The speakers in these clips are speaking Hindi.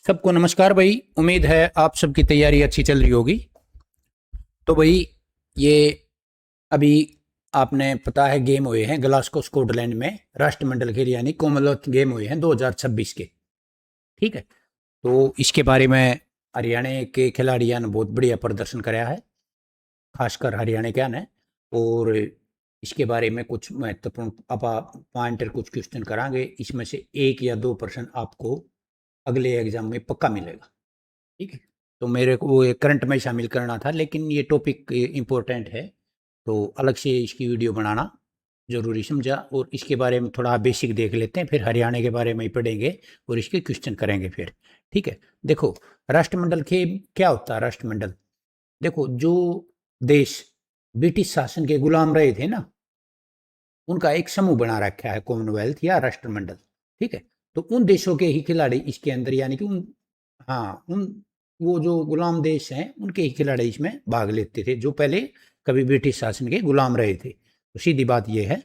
सबको नमस्कार भाई। उम्मीद है आप सबकी तैयारी अच्छी चल रही होगी। तो भाई ये अभी आपने पता है गेम हुए हैं ग्लासगो स्कॉटलैंड में राष्ट्रमंडल खेल यानी कॉमनवेल्थ गेम हुए हैं 2026 के। ठीक है। तो इसके बारे में हरियाणा के खिलाड़ियों ने बहुत बढ़िया प्रदर्शन कराया है, खासकर हरियाणा क्या ने। और इसके बारे में कुछ महत्वपूर्ण पॉइंट और कुछ क्वेश्चन करांगे, इसमें से 1 या 2% आपको अगले एग्जाम में पक्का मिलेगा। ठीक है। तो मेरे को वो करंट में शामिल करना था, लेकिन ये टॉपिक इम्पोर्टेंट है तो अलग से इसकी वीडियो बनाना ज़रूरी समझा। और इसके बारे में थोड़ा बेसिक देख लेते हैं, फिर हरियाणा के बारे में ही पढ़ेंगे और इसके क्वेश्चन करेंगे फिर। ठीक है। देखो, राष्ट्रमंडल खेल क्या होता है। राष्ट्रमंडल देखो, जो देश ब्रिटिश शासन के गुलाम रहे थे ना, उनका एक समूह बना रखा है कॉमनवेल्थ या राष्ट्रमंडल। ठीक है। तो उन देशों के ही खिलाड़ी इसके अंदर, यानी कि उन, हाँ, उन वो जो गुलाम देश हैं उनके ही खिलाड़ी इसमें भाग लेते थे, जो पहले कभी ब्रिटिश शासन के गुलाम रहे थे। तो सीधी बात यह है।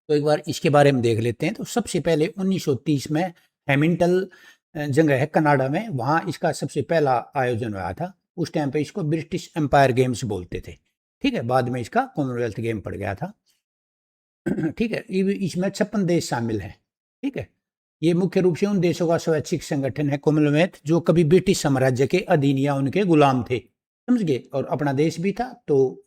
तो एक बार इसके बारे में देख लेते हैं। तो सबसे पहले 1930 में हैमिल्टन जगह है कनाडा में, वहाँ इसका सबसे पहला आयोजन हुआ था। उस टाइम पे इसको ब्रिटिश एम्पायर गेम्स बोलते थे। ठीक है। बाद में इसका कॉमनवेल्थ गेम पड़ गया था। ठीक है। इसमें 56 देश शामिल हैं। ठीक है। ये मुख्य रूप से उन देशों का स्वैच्छिक संगठन है कॉमनवेल्थ जो कभी ब्रिटिश साम्राज्य के अधीन या उनके गुलाम थे, समझ गए। और अपना देश भी था, तो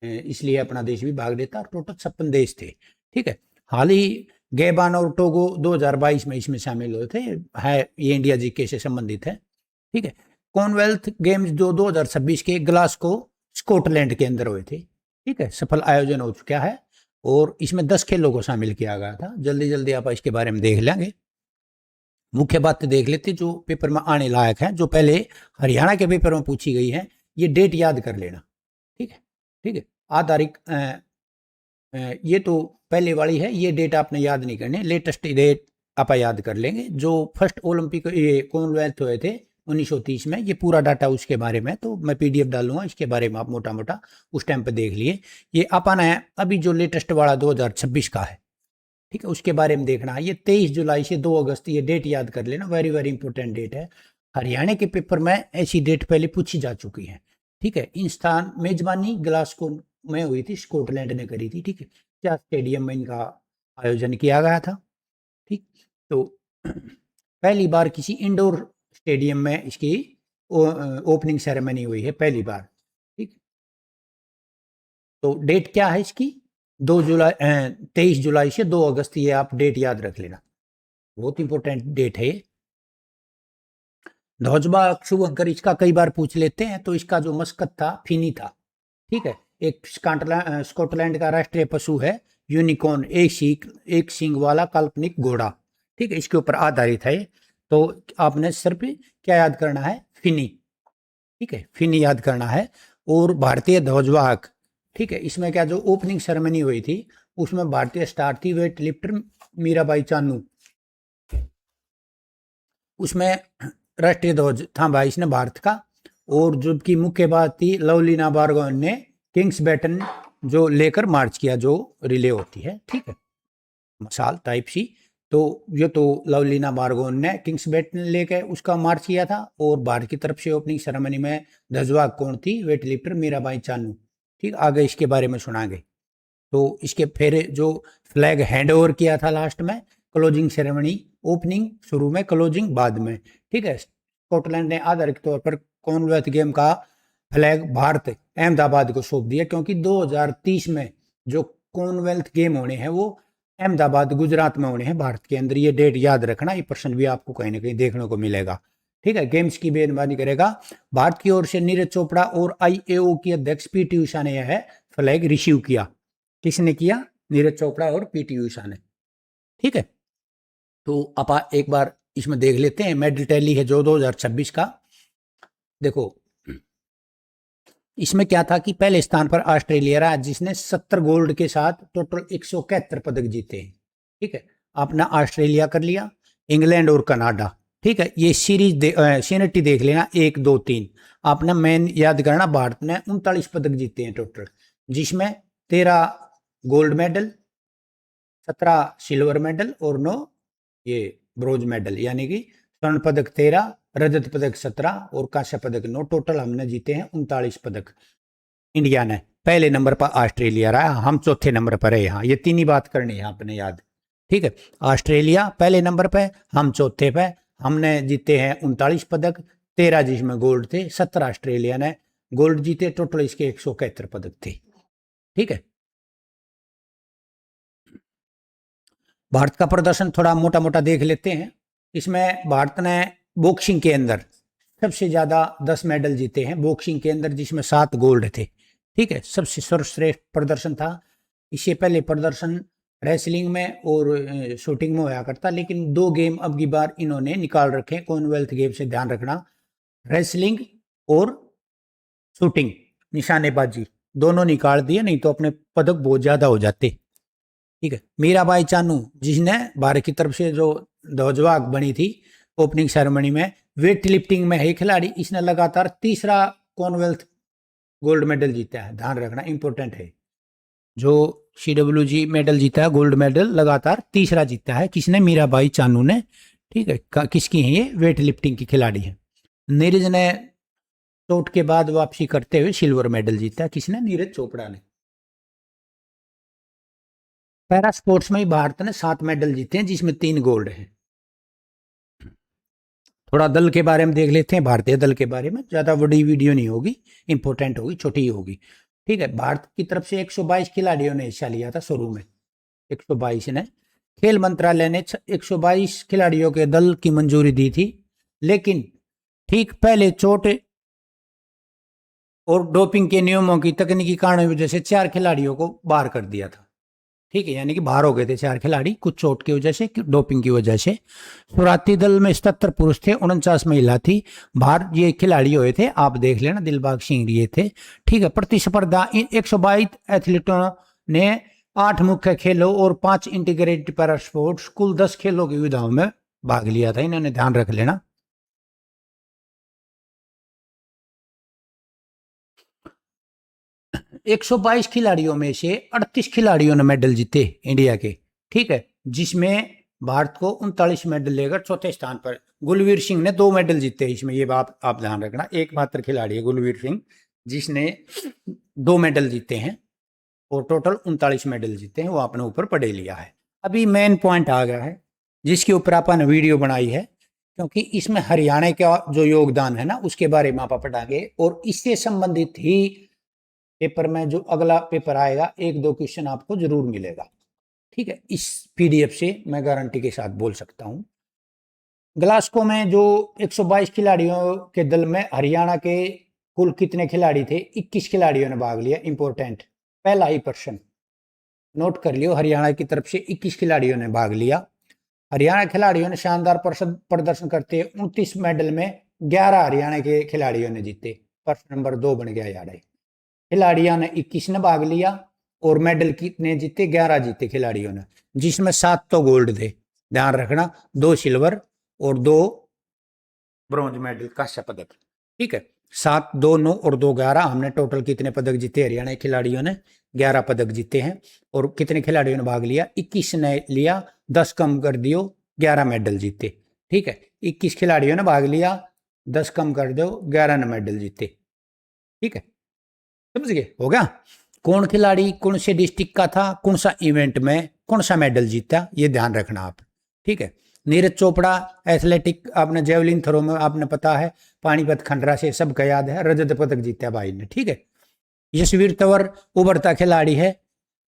इसलिए अपना देश भी भाग लेता। टोटल 56 देश थे। ठीक है। हाल ही गैबान और टोगो 2022 में इसमें शामिल हुए थे। है ये इंडिया जीके से संबंधित है। ठीक है। कॉमनवेल्थ गेम्स जो 2026 के ग्लासगो स्कॉटलैंड के अंदर हुए थे। ठीक है। सफल आयोजन हो चुका है और इसमें 10 खेलों को शामिल किया गया था। जल्दी जल्दी आप इसके बारे में देख लेंगे। मुख्य बात देख लेते जो पेपर में आने लायक है, जो पहले हरियाणा के पेपर में पूछी गई है। ये डेट याद कर लेना। ठीक है। ठीक है। आ तारीख ये तो पहले वाली है, ये डेट आपने याद नहीं करनी, लेटेस्ट डेट आप याद कर लेंगे। जो फर्स्ट ओलंपिक ये कॉमनवेल्थ हुए थे 1930 में, ये पूरा डाटा उसके बारे में तो मैं पीडीएफ डालूंगा, इसके बारे में आप मोटा मोटा उस टाइम पे देख लिए। ये अपन है अभी जो लेटेस्ट वाला 2026 का है। ठीक है। उसके बारे में देखना है। ये 23 जुलाई से 2 अगस्त, ये डेट याद कर लेना, वेरी वेरी इंपॉर्टेंट डेट है। हरियाणा के पेपर में ऐसी डेट पहले पूछी जा चुकी है। ठीक है। इन स्थान मेजबानी ग्लासगो में हुई थी, स्कॉटलैंड ने करी थी। ठीक है। क्या स्टेडियम में इनका आयोजन किया गया था। ठीक। तो पहली बार किसी इंडोर स्टेडियम में इसकी ओपनिंग सेरेमनी हुई है, पहली बार। ठीक। तो डेट क्या है इसकी, 2 जुलाई 23 जुलाई से 2 अगस्त, ये आप डेट याद रख लेना, बहुत इंपॉर्टेंट डेट है ये। ध्वजबाग शुभंकर इसका कई बार पूछ लेते हैं। तो इसका जो मस्कट था फिनी था। ठीक है। एक स्कॉटलैंड का राष्ट्रीय पशु है यूनिकॉर्न, एक सींग वाला काल्पनिक घोड़ा। ठीक है। इसके ऊपर आधारित है। तो आपने सिर्फ क्या याद करना है, फिनी। ठीक है। फिनी याद करना है। और भारतीय ध्वजवाहक। ठीक है। इसमें क्या जो ओपनिंग सेरेमनी हुई थी उसमें भारतीय स्टार थी वेट लिफ्टर मीराबाई चानू। उसमें राष्ट्रीय ध्वज था भाई इसने भारत का। और जबकि मुख्य बात थी लवलीना बारगोन ने किंग्स बैटन जो लेकर मार्च किया, जो रिले होती है। ठीक है। मसाल टाइप सी। तो ये तो लवलीना बारगोन ने किंग्स बैटन लेकर उसका मार्च किया था। और भारत की तरफ से ओपनिंग सेरेमनी में ध्वजवाहक कौन थी, वेट लिफ्टर मीराबाई चानू। ठीक। आगे इसके बारे में सुनाएंगे। तो इसके फिर जो फ्लैग हैंड ओवर किया था लास्ट में, क्लोजिंग सेरेमनी, ओपनिंग शुरू में, क्लोजिंग बाद में। ठीक है। स्कॉटलैंड ने आधारित तौर पर कॉमनवेल्थ गेम का फ्लैग भारत अहमदाबाद को सौंप दिया, क्योंकि 2030 में जो कॉमनवेल्थ गेम होने हैं वो अहमदाबाद गुजरात में होने हैं, भारत के अंदर। ये डेट याद रखना, ये प्रश्न भी आपको कहीं ना कहीं देखने को मिलेगा। ठीक है। गेम्स की मेजबानी करेगा भारत की ओर से नीरज चोपड़ा और आईएओ की अध्यक्ष पीटी उषा ने यह फ्लैग रिसीव किया। किसने किया, नीरज चोपड़ा और पीटी उषा ने। ठीक है। तो आप एक बार इसमें देख लेते हैं, मेडल टैली है जो 2026 का। देखो, इसमें क्या था कि पहले स्थान पर ऑस्ट्रेलिया रहा, जिसने 70 गोल्ड के साथ टोटल 171 पदक जीते हैं। ठीक है। आपने ऑस्ट्रेलिया कर लिया, इंग्लैंड और कनाडा। ठीक है। ये सीरीज सीनियरिटी देख लेना, 1 2 3। आपने मेन याद करना, भारत ने 39 पदक जीते हैं टोटल, जिसमें 13 गोल्ड मेडल, 17 सिल्वर मेडल और 9 ये ब्रोंज मेडल, यानी कि स्वर्ण पदक 13, रजत पदक 17 और कांस्य पदक 9। टोटल हमने जीते हैं 39 पदक इंडिया ने। पहले नंबर पर ऑस्ट्रेलिया रहा, हम चौथे नंबर पर है। यहाँ ये तीन ही बात करनी है आपने याद, ठीक है। ऑस्ट्रेलिया पहले नंबर पे, हम चौथे पे। हमने जीते हैं 39 पदक, 13 जिसमें गोल्ड थे, 17 ऑस्ट्रेलिया ने गोल्ड जीते। टोटल इसके 171 पदक थे, ठीक है। भारत का प्रदर्शन थोड़ा मोटा मोटा देख लेते हैं। इसमें भारत ने बॉक्सिंग के अंदर सबसे ज्यादा 10 मेडल जीते हैं बॉक्सिंग के अंदर, जिसमें 7 गोल्ड थे, ठीक है। सबसे सर्वश्रेष्ठ प्रदर्शन था। इससे पहले प्रदर्शन रेसलिंग में और शूटिंग में होया करता, लेकिन 2 गेम अब की बार इन्होंने निकाल रखे हैं कॉमनवेल्थ गेम से, ध्यान रखना। रेसलिंग और शूटिंग, निशानेबाजी दोनों निकाल दिए, नहीं तो अपने पदक बहुत ज्यादा हो जाते, ठीक है। मीराबाई चानू जिसने भारत की तरफ से जो ध्वजवाहक बनी थी ओपनिंग सेरेमनी में, वेट लिफ्टिंग में है खिलाड़ी, इसने लगातार तीसरा कॉमनवेल्थ गोल्ड मेडल जीता है, ध्यान रखना इंपॉर्टेंट है। जो CWG मेडल जीता है, गोल्ड मेडल लगातार तीसरा जीता है, किसने? मीराबाई चानू ने, ठीक है। किसकी है ये? वेट लिफ्टिंग की खिलाड़ी है। नीरज ने चोट के बाद वापसी करते हुए सिल्वर मेडल जीता है, किसने? नीरज चोपड़ा ने। पैरा स्पोर्ट्स में ही भारत ने 7 मेडल जीते हैं, जिसमें 3 गोल्ड हैं। थोड़ा दल के बारे में देख लेते हैं, भारतीय दल के बारे में। ज़्यादा बड़ी वीडियो नहीं होगी, इंपॉर्टेंट होगी, छोटी ही होगी, ठीक है। भारत की तरफ से 122 खिलाड़ियों ने हिस्सा लिया था शुरू में, 122 ने। खेल मंत्रालय ने 122 खिलाड़ियों के दल की मंजूरी दी थी, लेकिन ठीक पहले चोट और डोपिंग के नियमों की तकनीकी कारणों की वजह से 4 खिलाड़ियों को बाहर कर दिया था, ठीक है। यानी कि बाहर हो गए थे 4 खिलाड़ी, कुछ चोट की वजह से, डोपिंग की वजह से। शुरुआती दल में 77 पुरुष थे, 49 महिला थी। बाहर ये खिलाड़ी हुए थे, आप देख लेना, दिलबाग सिंह ये थे, ठीक है। प्रतिस्पर्धा 122 एथलीटों ने 8 मुख्य खेलों और 5 इंटीग्रेटेड पैरा स्पोर्ट्स, कुल 10 खेलों की विधाओं में भाग लिया था इन्होंने, ध्यान रख लेना। एक 122 खिलाड़ियों में से 38 खिलाड़ियों ने मेडल जीते इंडिया के, ठीक है। जिसमें भारत को 39 मेडल लेकर चौथे स्थान पर। गुलवीर सिंह ने 2 मेडल जीते इसमें, ये बात आप ध्यान रखना। एकमात्र खिलाड़ी है गुलवीर सिंह जिसने 2 मेडल जीते हैं और टोटल 39 मेडल जीते हैं, वो आपने ऊपर पढ़े लिया है। अभी मेन पॉइंट आ गया है जिसके ऊपर आपने वीडियो बनाई है, क्योंकि इसमें हरियाणा का जो योगदान है ना, उसके बारे में आप पढ़ाएंगे। और इससे संबंधित ही पेपर में जो अगला पेपर आएगा, 1-2 क्वेश्चन आपको जरूर मिलेगा, ठीक है। इस PDF से मैं गारंटी के साथ बोल सकता हूं। ग्लासगो में जो 122 खिलाड़ियों के दल में हरियाणा के कुल कितने खिलाड़ी थे? 21 खिलाड़ियों ने भाग लिया। इंपॉर्टेंट, पहला ही प्रश्न नोट कर लियो, हरियाणा की तरफ से 21 खिलाड़ियों ने भाग लिया। हरियाणा खिलाड़ियों ने शानदार प्रदर्शन करते 29 मेडल में 11 हरियाणा के खिलाड़ियों ने जीते। प्रश्न नंबर 2 बन गया यार। खिलाड़ियों ने 21 ने भाग लिया और मेडल कितने जीते? 11 जीते खिलाड़ियों ने, जिसमें 7 तो गोल्ड थे, ध्यान रखना, 2 सिल्वर और 2 ब्रॉन्ज मेडल, कांस्य पदक, ठीक है। 7, 2, 9 और 2, 11। हमने टोटल कितने पदक जीते? हरियाणा के खिलाड़ियों ने 11 पदक जीते हैं। और कितने खिलाड़ियों ने भाग लिया? 21 ने लिया, 10 कम कर दियो, 11 मेडल जीते, ठीक है। 21 खिलाड़ियों ने भाग लिया, 10 कम कर दो, 11 ने मेडल जीते, ठीक है। समझ गए? हो गया। कौन खिलाड़ी कौन से डिस्ट्रिक्ट का था, कौन सा इवेंट में कौन सा मेडल जीता, ये ध्यान रखना आप, ठीक है। नीरज चोपड़ा एथलेटिक, आपने जेवलिन थ्रो में आपने पता है, पानीपत खंडरा से सबका याद है, रजत पदक जीता भाई ने, ठीक है। यशवीर तंवर उभरता खिलाड़ी है,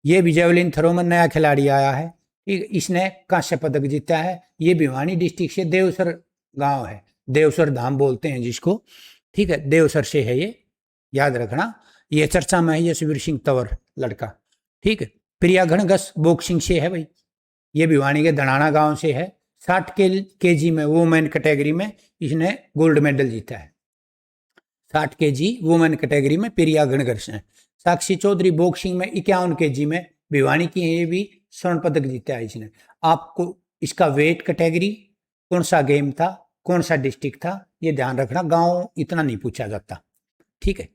ये भी जेवलिन थ्रो में नया खिलाड़ी आया है, ठीक है। इसने कांस्य पदक जीता है। ये भिवानी डिस्ट्रिक्ट से देवसर गांव है, देवसर धाम बोलते हैं जिसको, ठीक है, देवसर से है ये, याद रखना। ये चर्चा में है यशवीर सिंह तंवर लड़का, ठीक है। प्रिया घनघस बॉक्सिंग से है भाई, ये भिवानी के धनाना गांव से है। 60 kg में वुमेन कैटेगरी में इसने गोल्ड मेडल जीता है। 60 kg वुमेन कैटेगरी में प्रिया घनघस है। साक्षी चौधरी बॉक्सिंग में 51 kg में भिवानी की है, ये भी स्वर्ण पदक जीता है इसने। आपको इसका वेट कैटेगरी, कौन सा गेम था, कौन सा डिस्ट्रिक्ट था, ये ध्यान रखना, गांव इतना नहीं पूछा जाता, ठीक है।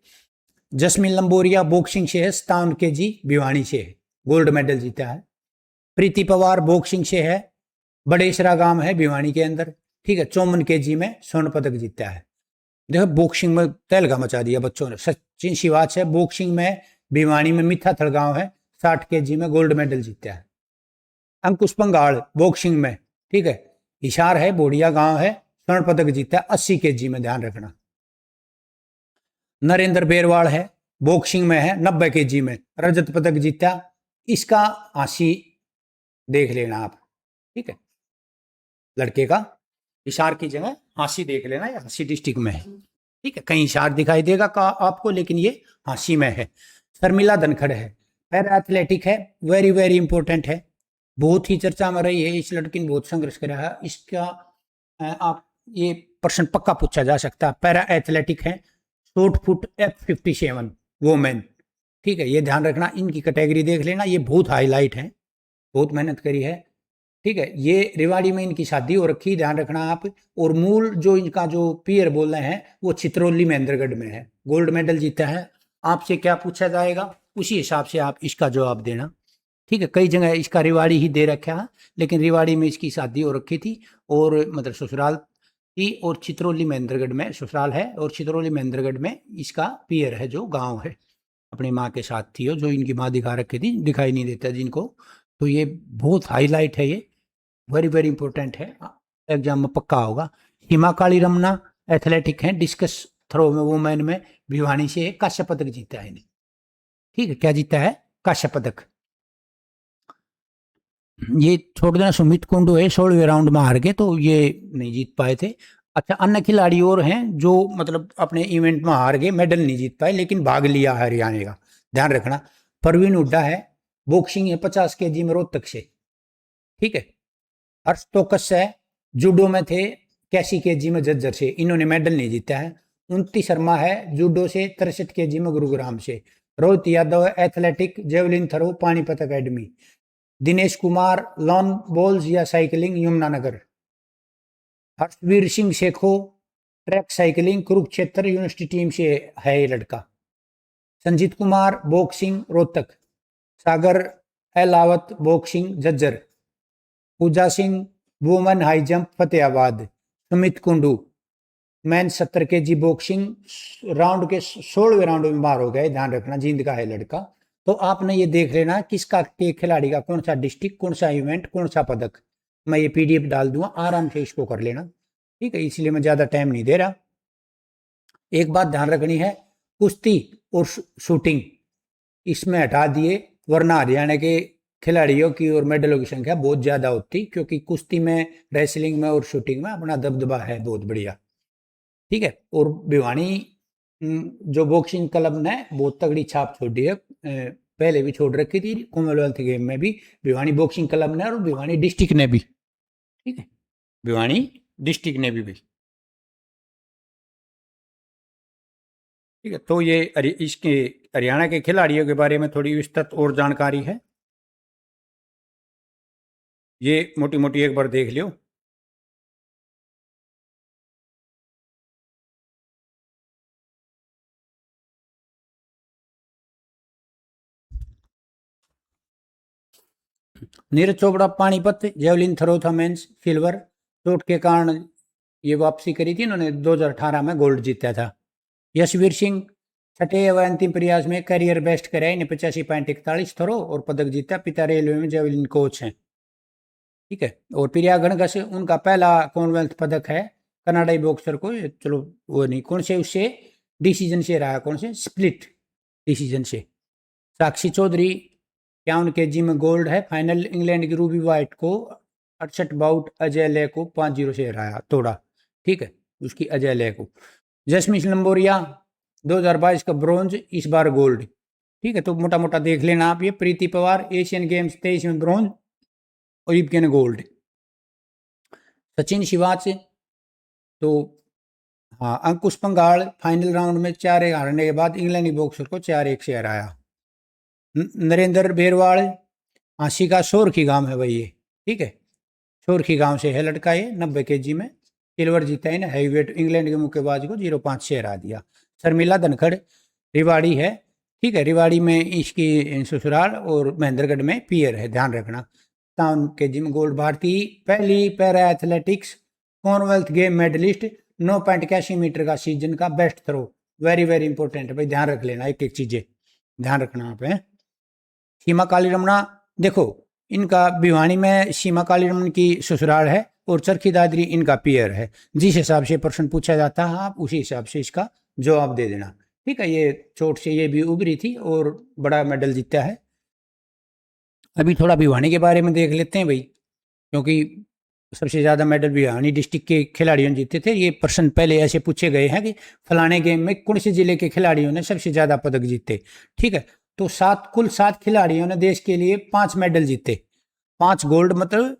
जस्मीन लंबोरिया बॉक्सिंग से है, 57 kg भिवानी से है, गोल्ड मेडल जीता है। प्रीति पवार बॉक्सिंग से है, बड़ेसरा गांव है भिवानी के अंदर, ठीक है, 54 केजी में स्वर्ण पदक जीता है। देखो बॉक्सिंग में तहलका मचा दिया बच्चों ने। सचिन शिवाच है बॉक्सिंग में, भिवानी में मिठा थड़गांव है 60 केजी में गोल्ड मेडल जीता है। अंकुश पंगाल बॉक्सिंग में, ठीक है, हिसार है बोड़िया गांव है, स्वर्ण पदक जीता है 80 केजी में, ध्यान रखना। नरेंद्र बेरवाल है बॉक्सिंग में है 90 केजी में, रजत पदक जीता। इसका हांसी देख लेना आप, ठीक है, लड़के का हिसार की जगह हांसी देख लेना, या हांसी डिस्ट्रिक्ट में है, ठीक है, कहीं हिसार दिखाई देगा आपको, लेकिन ये हांसी में है। शर्मिला धनखड़ है, पैरा एथलेटिक है, वेरी वेरी इंपॉर्टेंट है, बहुत ही चर्चा में रही है। इस लड़की ने बहुत संघर्ष करा है। इसका आप ये प्रश्न पक्का पूछा जा सकता है। पैरा एथलेटिक है, शॉर्ट पुट F57 वोमेन, ठीक है, ये ध्यान रखना। इनकी कैटेगरी देख लेना, ये बहुत हाईलाइट है, बहुत मेहनत करी है, ठीक है। ये रेवाड़ी में इनकी शादी हो रखी, ध्यान रखना आप। और मूल जो इनका जो पीयर बोल रहे हैं वो चित्रौली महेंद्रगढ़ में है, गोल्ड मेडल जीता है। आपसे क्या पूछा जाएगा उसी हिसाब से आप इसका जवाब देना, ठीक है। कई जगह इसका रेवाड़ी ही दे रखा है, लेकिन रेवाड़ी में इसकी शादी हो रखी थी, और मतलब ससुराल थी, और चित्रौली महेंद्रगढ़ में ससुराल है, और चित्रौली महेंद्रगढ़ में इसका पीयर है, जो गाँव है, अपनी माँ के साथ थी, जो इनकी माँ दिखा रखी थी, दिखाई नहीं देता जिनको। तो ये बहुत हाईलाइट है, ये वेरी वेरी इंपॉर्टेंट है, एग्जाम में पक्का होगा। हिमा काली रमना एथलेटिक हैं, डिस्कस थ्रो में वुमेन में, भिवानी से कांस्य पदक जीता है इन्हें, ठीक है। क्या जीता है? कांस्य पदक। ये छोड़ देना, सुमित कुंडू है 16वें राउंड में हार गए, तो ये नहीं जीत पाए थे। अच्छा, अन्य खिलाड़ी और हैं जो मतलब अपने इवेंट में हार गए, मेडल नहीं जीत पाए, लेकिन भाग लिया हरियाणा का, ध्यान रखना। परवीन हुड्डा है, बॉक्सिंग है 50 केजी में रोहतक से, ठीक है। हर्ष तोकस है, जूडो में थे 81 केजी में झज्जर से, इन्होंने मेडल नहीं जीता है। उन्नति शर्मा है जूडो से 63 केजी में गुरुग्राम से। रोहित यादव है athletic javelin throw Panipat academy. Dinesh Kumar lawn bowls या cycling Yamunanagar. Harshveer Singh Shekho track cycling Kurukshetra university team से है ये लड़का। Sanjeet Kumar boxing Rohtak. Sagar Ahlawat boxing Jhajjar. Pooja Singh women high jump Fatehabad. Sumit Kundu man 70 KG boxing round के 16वें राउंड में बाहर हो गए, ध्यान रखना, जींद का है लड़का। तो आपने ये देख लेना किसका के खिलाड़ी का कौन सा डिस्ट्रिक्ट, कौन सा इवेंट, कौन सा पदक। मैं ये PDF डाल दूंगा, आराम से इसको कर लेना, ठीक है, इसलिए मैं ज़्यादा टाइम नहीं दे रहा। एक बात ध्यान रखनी है, कुश्ती और शूटिंग इसमें हटा दिए, वरना हरियाणा के खिलाड़ियों की और मेडलों की संख्या बहुत ज़्यादा होती, क्योंकि कुश्ती में, रेसलिंग में और शूटिंग में अपना दबदबा है बहुत बढ़िया, ठीक है। और भिवानी जो बॉक्सिंग क्लब ने बहुत तगड़ी छाप छोड़ी है, पहले भी छोड़ रखी थी, कॉमनवेल्थ गेम में भी भिवानी बॉक्सिंग क्लब ने, और भिवानी डिस्ट्रिक्ट ने भी, ठीक है, भिवानी डिस्ट्रिक्ट ने भी, ठीक है। तो ये इसके हरियाणा के खिलाड़ियों के बारे में थोड़ी विस्तृत और जानकारी है, ये मोटी मोटी एक बार देख लियो। नीरज चोपड़ा पानीपत जेवलिन थ्रो था मेंस सिल्वर, चोट के कारण ये वापसी करी थी, इन्होंने 2018 में गोल्ड जीता था। यशवीर सिंह छठे व अंतिम प्रयास में करियर बेस्ट करे, इन्हें 85.41 थ्रो और पदक जीता। पिता रेलवे में जेवलिन कोच हैं, ठीक है। और प्रिया गणगस उनका पहला कॉमनवेल्थ पदक है, कनाडाई बॉक्सर को, चलो वो नहीं, कौन से उससे डिसीजन से रहा, कौन से स्प्लिट डिसीजन से। साक्षी चौधरी 51 केजी में गोल्ड है, फाइनल इंग्लैंड की रूबी वाइट को 68 बाउट अजय ले को 5-0 से हराया, तोड़ा, ठीक है, उसकी अजय ले को। जसमीत लंबोरिया 2022 का ब्रॉन्ज, इस बार गोल्ड, ठीक है। तो मोटा मोटा देख लेना आप ये। प्रीति पवार एशियन गेम्स 23 में ब्रॉन्ज और इब्के ने गोल्ड। सचिन शिवाच तो हाँ, अंकुश पंगाल फाइनल राउंड में 4-1 हारने के बाद इंग्लैंडी बॉक्सर को 4-1 से हराया। नरेंद्र बेरवाल हांसी का सोरखी गांव है भाई ये, ठीक है, सोरखी गांव से है लड़का ये, 90 केजी में सिल्वर जीता है, हैवीवेट इंग्लैंड के मुक्केबाज को 0-5 से हरा दिया। शर्मिला धनखड़ रिवाड़ी है, ठीक है, रिवाड़ी में इसकी ससुराल, और महेंद्रगढ़ में पीयर है, ध्यान रखना। 57 केजी में गोल्ड। भारतीय पहली para athletics commonwealth game medalist, 9.81 metre का सीजन का best throw. Very very important है भाई, ध्यान रख लेना, एक एक चीजें ध्यान रखना आप है। सीमा काली रमना, देखो इनका भिवानी में सीमा काली रमन की ससुराल है और चरखी दादरी इनका पियर है। जिस हिसाब से प्रश्न पूछा जाता है आप उसी हिसाब से इसका जवाब दे देना, ठीक है। ये चोट से ये भी उभरी थी और बड़ा मेडल जीता है। अभी थोड़ा भिवानी के बारे में देख लेते हैं भाई, क्योंकि सबसे ज़्यादा मेडल भिवानी डिस्ट्रिक्ट के खिलाड़ियों ने जीते थे। ये प्रश्न पहले ऐसे पूछे गए हैं कि फलाने गेम में कौन से जिले के खिलाड़ियों ने सबसे ज़्यादा पदक जीते, ठीक है। तो कुल 7 खिलाड़ियों ने देश के लिए 5 मेडल जीते, 5 गोल्ड, मतलब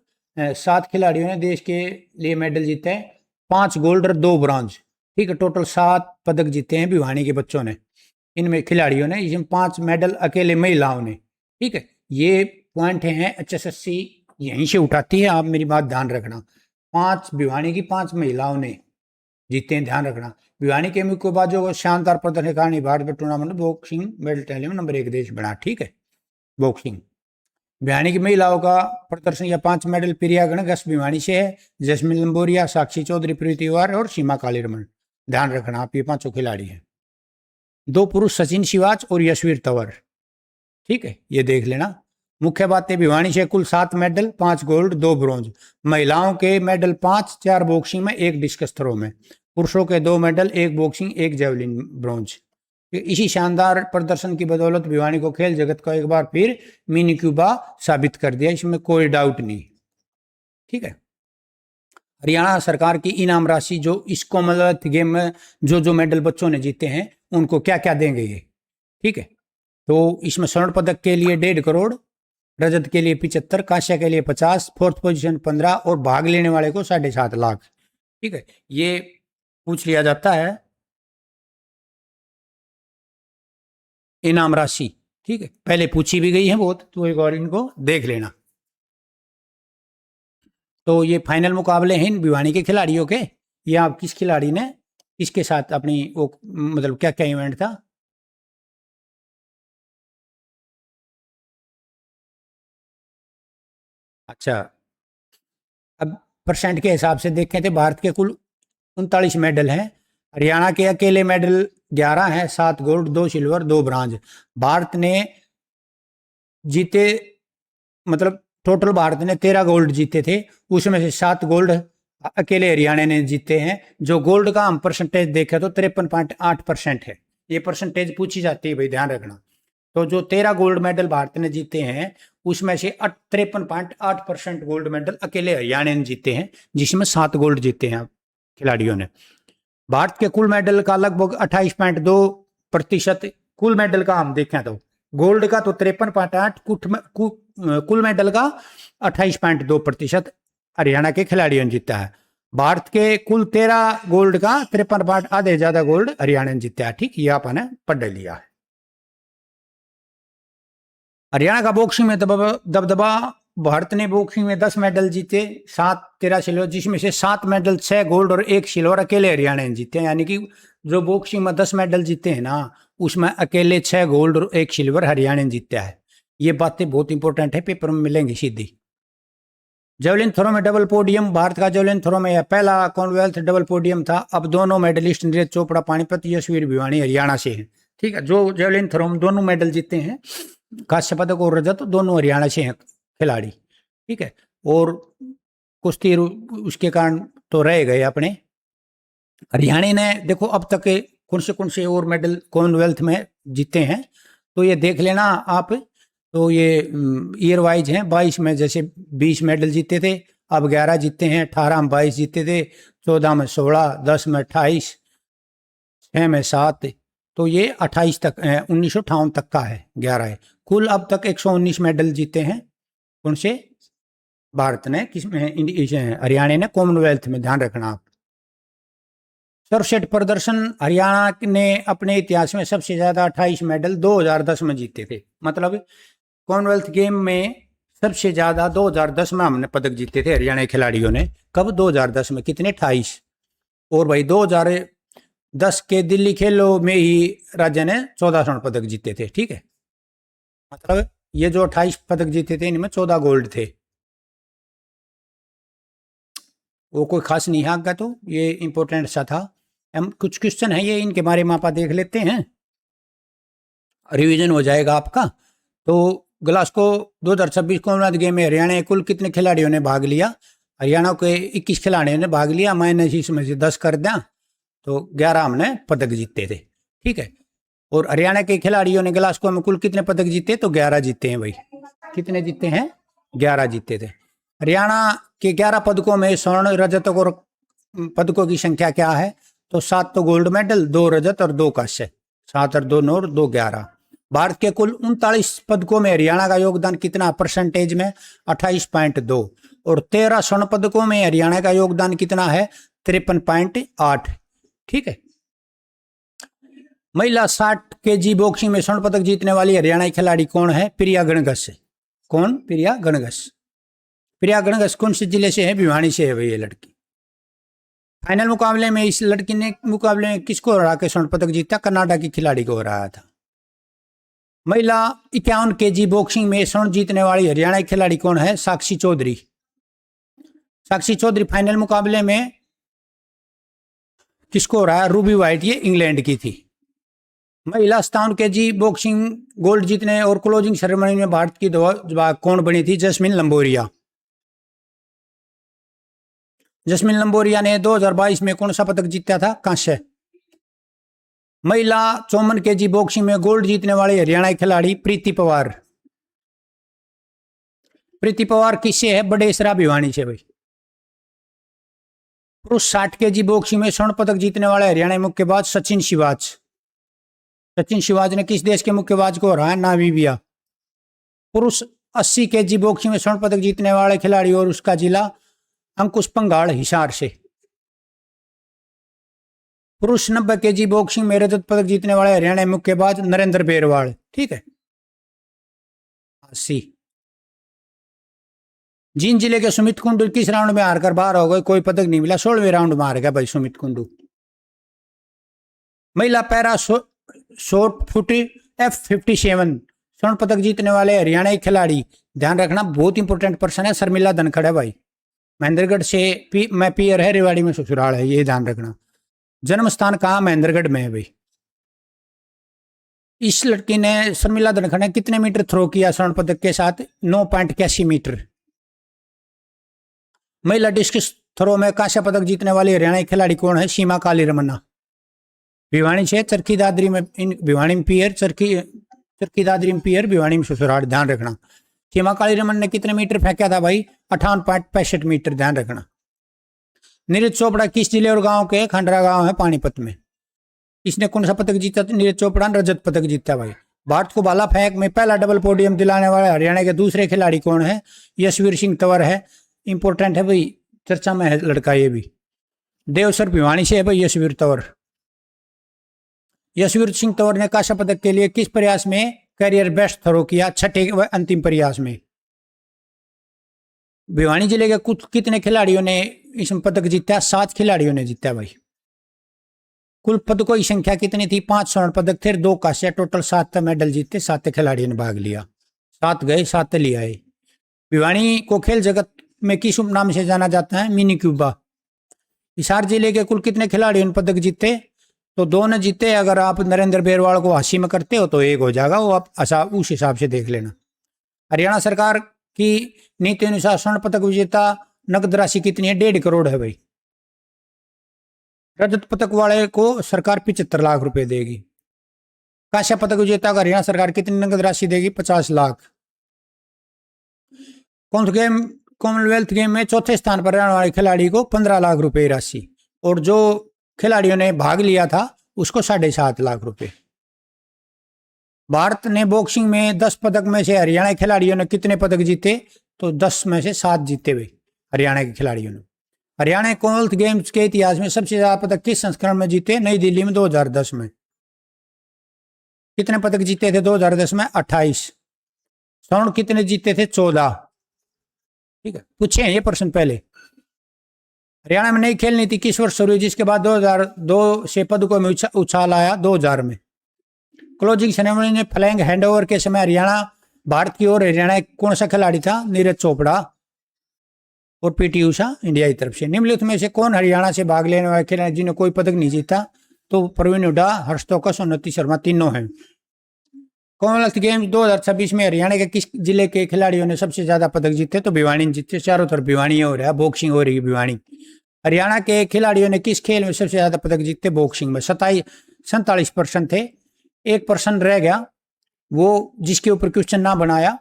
7 खिलाड़ियों ने देश के लिए मेडल जीते हैं, 5 गोल्ड और 2 ब्रॉन्ज, ठीक है। टोटल 7 पदक जीते हैं भिवानी के बच्चों ने, इनमें खिलाड़ियों ने, इसमें 5 मेडल अकेले महिलाओं ने, ठीक है। ये पॉइंट हैं HSSC यहीं से उठाती है, आप मेरी बात ध्यान रखना। 5 भिवानी की 5 महिलाओं ने जीते हैं, ध्यान रखना। भिवानी के मुक्केबाजों शानदार प्रदर्शन के कारण भारत में टूर्नामेंट बॉक्सिंग मेडल टैली में नंबर 1 देश बना, ठीक है। बॉक्सिंग भिवानी की महिलाओं का प्रदर्शन या 5 मेडल प्रिया गणगस भिवानी से है, जैस्मिन लंबोरिया, साक्षी चौधरी, प्रीति तिवारी और सीमा काली रमन, ध्यान रखना आप, ये 5 खिलाड़ी हैं। 2 पुरुष सचिन शिवाच और यशवीर तंवर, ठीक है, ये देख लेना। मुख्य बातें, भिवानी से कुल 7 मेडल, 5 गोल्ड 2 ब्रॉन्ज। महिलाओं के मेडल 5, 4 बॉक्सिंग में, 1 डिस्कस थ्रो में। पुरुषों के 2 मेडल, 1 बॉक्सिंग 1 जेवलिन ब्रॉन्ज। इसी शानदार प्रदर्शन की बदौलत भिवानी को खेल जगत को एक बार फिर मिनी क्यूबा साबित कर दिया, इसमें कोई डाउट नहीं, ठीक है। हरियाणा सरकार की इनाम राशि जो इस कॉमनवेल्थ गेम में जो मेडल बच्चों ने जीते हैं उनको क्या क्या देंगे ये, ठीक है। तो इसमें स्वर्ण पदक के लिए 1.5 करोड़, रजत के लिए 75, कांस्य के लिए 50, फोर्थ पोजीशन 15 और भाग लेने वाले को 7.5 लाख, ठीक है। ये पूछ लिया जाता है इनाम राशि, ठीक है, पहले पूछी भी गई है बहुत, तो एक और इनको देख लेना। तो ये फाइनल मुकाबले हैं इन भिवानी के खिलाड़ियों के, या किस खिलाड़ी ने इसके साथ अपनी वो, मतलब क्या क्या इवेंट था। अच्छा, अब परसेंट के हिसाब से देखें तो भारत के कुल 39 मेडल हैं, हरियाणा के अकेले मेडल 11 हैं, 7 गोल्ड 2 सिल्वर 2 ब्रांज। भारत ने जीते, मतलब टोटल भारत ने 13 गोल्ड जीते थे, उसमें से 7 गोल्ड अकेले हरियाणा ने जीते हैं। जो गोल्ड का हम परसेंटेज देखें तो 53.8% है, ये परसेंटेज पूछी जाती है भाई, ध्यान रखना। तो जो 13 गोल्ड मेडल भारत ने जीते हैं उसमें से 53.8% गोल्ड मेडल अकेले हरियाणा ने जीते हैं, जिसमें 7 गोल्ड जीते हैं खिलाड़ियों ने। भारत के कुल मेडल का लगभग 28.2%, कुल मेडल का हम देखें तो गोल्ड का तो 53.8, कुल मेडल का 28.2% हरियाणा के खिलाड़ियों ने जीता है। भारत के कुल 13 गोल्ड का 53 आधे ज्यादा गोल्ड हरियाणा ने जीता है, ठीक, ये आपने पढ़ लिया है। हरियाणा का बॉक्सिंग में दबदबा, भारत ने बॉक्सिंग में 10 मेडल जीते, 7 13 सिल्वर, जिसमें से 7 मेडल 6 गोल्ड और 1 सिल्वर अकेले हरियाणा ने जीते हैं। यानी कि जो बॉक्सिंग में 10 मेडल जीते हैं ना, उसमें अकेले 6 गोल्ड और 1 सिल्वर हरियाणा ने जीता है। ये बातें बहुत इंपॉर्टेंट है, पेपर में मिलेंगी सीधी। जेवलिन थ्रो में डबल पोडियम, भारत का जेवलिन थ्रो में यह पहला कॉमनवेल्थ डबल पोडियम था। अब दोनों मेडलिस्ट नीरज चोपड़ा पानीपत, यशवीर भिवानी हरियाणा से हैं, ठीक है। जो जेवलिन थ्रो में दोनों मेडल जीते हैं, कांस्य पदक और रजत, दोनों हरियाणा से हैं खिलाड़ी, ठीक है। और कुश्ती उसके कारण तो रह गए अपने। हरियाणा ने देखो अब तक कौन से और मेडल कॉमनवेल्थ में जीते हैं, तो ये देख लेना आप। तो ये ईयर वाइज हैं, 22 में जैसे 20 मेडल जीते थे, अब 11 जीते हैं, 18 में 22 जीते थे, 14 में 16, 10 में 28, 6 में 7, तो ये 28 तक 1958 तक का है, 11 है। कुल अब तक 119 मेडल जीते हैं, उनसे भारत ने किसमें, हरियाणा ने कॉमनवेल्थ में, ध्यान रखना आप। सर्वश्रेष्ठ प्रदर्शन, हरियाणा ने अपने इतिहास में सबसे ज्यादा 28 मेडल 2010 में जीते थे। मतलब कॉमनवेल्थ गेम में सबसे ज्यादा 2010 में हमने पदक जीते थे हरियाणा के खिलाड़ियों ने। कब? 2010 में, कितने? 28। और भाई 2010 के दिल्ली खेलों में ही राज्य ने 14 स्वर्ण पदक जीते थे, ठीक है। मतलब ये जो 28 पदक जीते थे, इनमें 14 गोल्ड थे। वो कोई खास नहीं आगा, तो ये इंपॉर्टेंट सा था। हम कुछ क्वेश्चन है ये, इनके बारे में आप देख लेते हैं, रिवीजन हो जाएगा आपका। तो ग्लासगो 2026 कॉमनवेल्थ गेम में हरियाणा के कुल कितने खिलाड़ियों ने भाग लिया? हरियाणा के 21 खिलाड़ियों ने भाग लिया, माइनस इसमें से 10 कर दें तो 11 हमने पदक जीते थे। ठीक है, और हरियाणा के खिलाड़ियों ने ग्लासगो में कुल कितने पदक जीते? तो 11 जीते हैं भाई। कितने जीते हैं? 11 जीते थे। हरियाणा के 11 पदकों में स्वर्ण, रजत और पदकों की संख्या क्या है? तो 7 तो गोल्ड मेडल, 2 रजत और 2 कांस्य। 7 और 2 9 और 2 11। भारत के कुल 39 पदकों में हरियाणा का योगदान कितना परसेंटेज में? 28.2। और 13 स्वर्ण पदकों में हरियाणा का योगदान कितना है? 53.8। ठीक है। महिला 60 केजी बॉक्सिंग में स्वर्ण पदक जीतने वाली हरियाणा खिलाड़ी कौन है? प्रिया गणगस। कौन? प्रिया गणगस। प्रिया गणगस कौन से जिले से है? भिवानी से है भाई ये लड़की। फाइनल मुकाबले में इस लड़की ने मुकाबले में किसको हरा के स्वर्ण पदक जीता? कनाडा की खिलाड़ी को हराया था। महिला 51 केजी बॉक्सिंग में स्वर्ण जीतने वाली हरियाणा की खिलाड़ी कौन है? साक्षी चौधरी। साक्षी चौधरी फाइनल मुकाबले में किसको हराया? रूबी वाइट, ये इंग्लैंड की थी। महिला 57 केजी बॉक्सिंग गोल्ड जीतने और क्लोजिंग सेरेमनी में भारत की कौन बनी थी? जस्मिन लंबोरिया। जस्मिन लंबोरिया ने 2022 में कौन सा पदक जीता था? कांस्य। महिला 54 केजी बॉक्सिंग में गोल्ड जीतने वाली हरियाणा की खिलाड़ी प्रीति पवार। प्रीति पवार किससे है? बड़ेसरा भिवानी से भाई। पुरुष 60 केजी बॉक्सिंग में स्वर्ण पदक जीतने वाले हरियाणा के मुक्केबाज सचिन शिवाज। सचिन शिवाज ने किस देश के मुक्केबाज को हराया? नामीबिया। पुरुष 80 केजी बॉक्सिंग में स्वर्ण पदक जीतने वाले खिलाड़ी और उसका जिला? अंकुश पंगाड़, हिसार से। पुरुष 90 केजी बॉक्सिंग में रजत पदक जीतने वाले हरियाणा मुक्केबाज नरेंद्र बेरवाल। ठीक है। 80। जींद जिले के सुमित कुंडू किस राउंड में हारकर बाहर हो गए? कोई पदक नहीं मिला, 16वें राउंड में हार गया भाई सुमित कुंडू। महिला पैरा शॉर्ट फुट F57 स्वर्ण पदक जीतने वाले हरियाणा के खिलाड़ी, ध्यान रखना बहुत इंपॉर्टेंट पर्सन है, शर्मिला धनखड़ है भाई। महेंद्रगढ़ से मैं पियर है, रेवाड़ी में ससुराल है, ये ध्यान रखना। जन्म स्थान कहाँ? महेंद्रगढ़ में है भाई। इस लड़की ने, शर्मिला धनखड़ ने कितने मीटर थ्रो किया स्वर्ण पदक के साथ? 9.81 मीटर। महिला डिस्कस थ्रो में कांस्य पदक जीतने वाली हरियाणा की खिलाड़ी कौन है? सीमा काली रमन्ना। भिवानी से, चरखी दादरी में भिवानी में पियर, चरखी दादरी में पियर, भिवानी में ससुराल, ध्यान रखना। सीमा काली रमन ने कितने मीटर फेंका था भाई? 58.65 मीटर, ध्यान रखना। नीरज चोपड़ा किस जिले और गांव के? खंडरा गांव है पानीपत में। इसने कौन सा पदक जीता? नीरज चोपड़ा ने रजत पदक जीता भाई। भारत को भाला फेंक में पहला डबल पोडियम दिलाने वाले हरियाणा के दूसरे खिलाड़ी कौन है? यशवीर सिंह तंवर है। इंपॉर्टेंट है भाई, चर्चा में है लड़का ये भी। देवसर भिवानी से है भाई यशवीर तंवर। यशवीर सिंह तंवर ने कांस्य पदक के लिए किस प्रयास में करियर बेस्ट थ्रो किया? छठे व अंतिम प्रयास में। भिवानी जिले के कुछ कितने खिलाड़ियों ने इसमें पदक जीता? 7 खिलाड़ियों ने जीता भाई। कुल पदकों की संख्या कितनी थी? 5 स्वर्ण पदक थे, 2 कांस्य, टोटल 7 मेडल जीते, 7 खिलाड़ियों ने भाग लिया। 7 गए, 7 ले आए। भिवानी को खेल जगत में किस उपनाम से जाना जाता है? Mini Cuba. हिसार जिले के कुल कितने खिलाड़ियों ने पदक जीते? तो 2 ने जीते। अगर आप नरेंद्र बेरवाल को हासी में करते हो तो 1 हो जाएगा, वो आप उस हिसाब से देख लेना। हरियाणा सरकार की नीति अनुसार स्वर्ण पदक विजेता नकद राशि कितनी है? 1.5 करोड़ है भाई। रजत पदक वाले को सरकार 75 लाख रुपए देगी। कांस्य पदक विजेता को हरियाणा सरकार कितनी नकद राशि देगी? 50 लाख। कॉमनवेल्थ गेम में चौथे स्थान पर रहने वाले खिलाड़ी को 15 लाख रुपए राशि, और जो खिलाड़ियों ने भाग लिया था उसको 7.5 लाख रुपए। भारत ने बॉक्सिंग में 10 पदक में से हरियाणा के खिलाड़ियों ने कितने पदक जीते? तो 10 में से 7 जीते हुए हरियाणा के खिलाड़ियों ने। हरियाणा कॉमनवेल्थ गेम्स के इतिहास में सबसे ज्यादा पदक किस संस्करण में जीते? नई दिल्ली में 2010 में। कितने पदक जीते थे 2010 में? 28। स्वर्ण कितने जीते थे? 14। ठीक है, पूछे हैं ये प्रश्न पहले। हरियाणा में नई खेल नीति किस वर्ष शुरू हुई, जिसके बाद 2002 से पदकों में उछाल आया? 2000 में। क्लोजिंग सेरेमनी में फ्लैग हैंडओवर के समय हरियाणा भारत की ओर हरियाणा कौन सा खिलाड़ी था? नीरज चोपड़ा। और पीटी उषा इंडिया की तरफ से। निम्नलिखित में से कौन हरियाणा से भाग लेने वाले खिलाड़ी जिन्हें कोई पदक नहीं जीता? तो प्रवीण हुड्डा, हर्ष तोकस, उन्नति शर्मा तीनों हैं। कॉमनवेल्थ गेम्स 2026 में हरियाणा के किस जिले के खिलाड़ियों ने सबसे ज्यादा पदक जीते? तो भिवानी जीते। चारों तरफ भिवानी हो रहा है, बॉक्सिंग हो रही है भिवानी। हरियाणा के खिलाड़ियों ने किस खेल में सबसे ज्यादा पदक जीते? बॉक्सिंग में 47% थे। 1% रह गया, वो जिसके ऊपर क्वेश्चन ना बनाया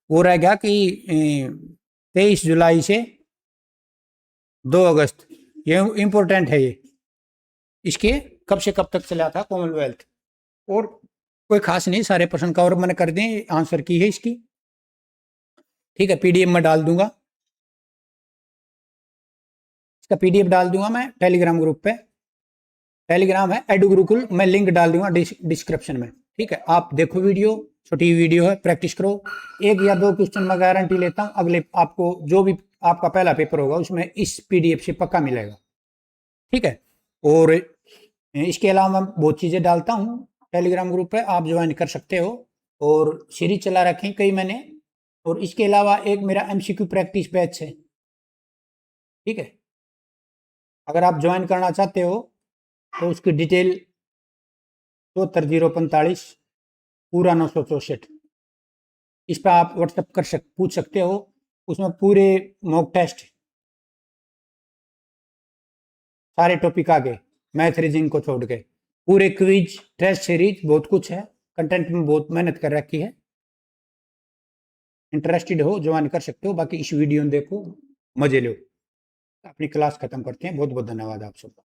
वो रह गया कि 23 जुलाई से 2 अगस्त, ये इंपॉर्टेंट है। ये इसके कब से कब तक चला था कॉमनवेल्थ, और कोई खास नहीं, सारे प्रश्न कवर मैंने कर दिए, आंसर की है इसकी। ठीक है, पीडीएफ में डाल दूंगा, इसका पीडीएफ डाल दूंगा मैं टेलीग्राम ग्रुप पे। टेलीग्राम है एडू गुरुकुल, मैं लिंक डाल दूंगा डिस्क्रिप्शन में। ठीक है, आप देखो वीडियो, छोटी वीडियो है, प्रैक्टिस करो। 1 या 2 क्वेश्चन मैं गारंटी लेता हूं, अगले आपको जो भी आपका पहला पेपर होगा उसमें इस पीडीएफ से पक्का मिलेगा। ठीक है, और इसके अलावा मैं बहुत चीज़ें डालता हूँ टेलीग्राम ग्रुप पे, आप ज्वाइन कर सकते हो। और सीरीज चला रखी कई मैंने, और इसके अलावा एक मेरा एमसीक्यू प्रैक्टिस बैच है। ठीक है, अगर आप ज्वाइन करना चाहते हो तो उसकी डिटेल 74045 पूरा 964, इस पर आप व्हाट्सएप पूछ सकते हो। उसमें पूरे मॉक टेस्ट, सारे टॉपिक आगे, मैथ रीजनिंग को छोड़ के पूरे क्विज, टेस्ट सीरीज, बहुत कुछ है। कंटेंट में बहुत मेहनत कर रखी है। इंटरेस्टेड हो ज्वाइन कर सकते हो, बाकी इस वीडियो में देखो, मजे लो। अपनी क्लास खत्म करते हैं। बहुत बहुत धन्यवाद आप सबका।